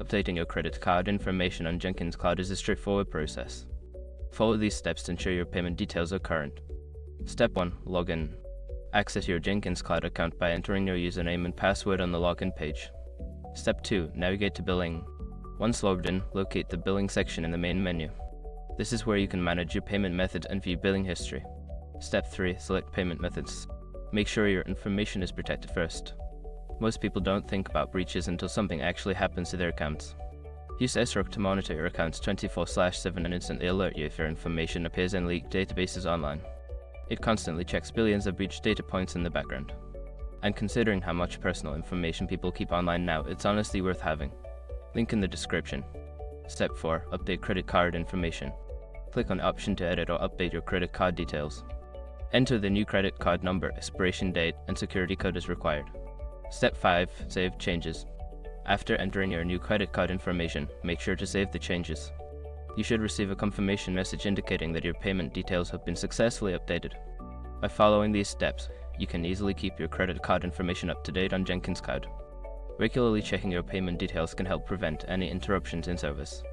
Updating your credit card information on Jenkins Cloud is a straightforward process. Follow these steps to ensure your payment details are current. Step 1. Login. Access your Jenkins Cloud account by entering your username and password on the login page. Step 2. Navigate to Billing. Once logged in, locate the Billing section in the main menu. This is where you can manage your payment method and view billing history. Step 3. Select Payment Methods. Make sure your information is protected first. Most people don't think about breaches until something actually happens to their accounts. Use SROC to monitor your accounts 24/7 and instantly alert you if your information appears in leaked databases online. It constantly checks billions of breached data points in the background. And considering how much personal information people keep online now, it's honestly worth having. Link in the description. Step 4. Update credit card information. Click on the option to edit or update your credit card details. Enter the new credit card number, expiration date, and security code as required. Step 5. Save changes. After entering your new credit card information, make sure to save the changes. You should receive a confirmation message indicating that your payment details have been successfully updated. By following these steps, you can easily keep your credit card information up to date on Jenkins Cloud. Regularly checking your payment details can help prevent any interruptions in service.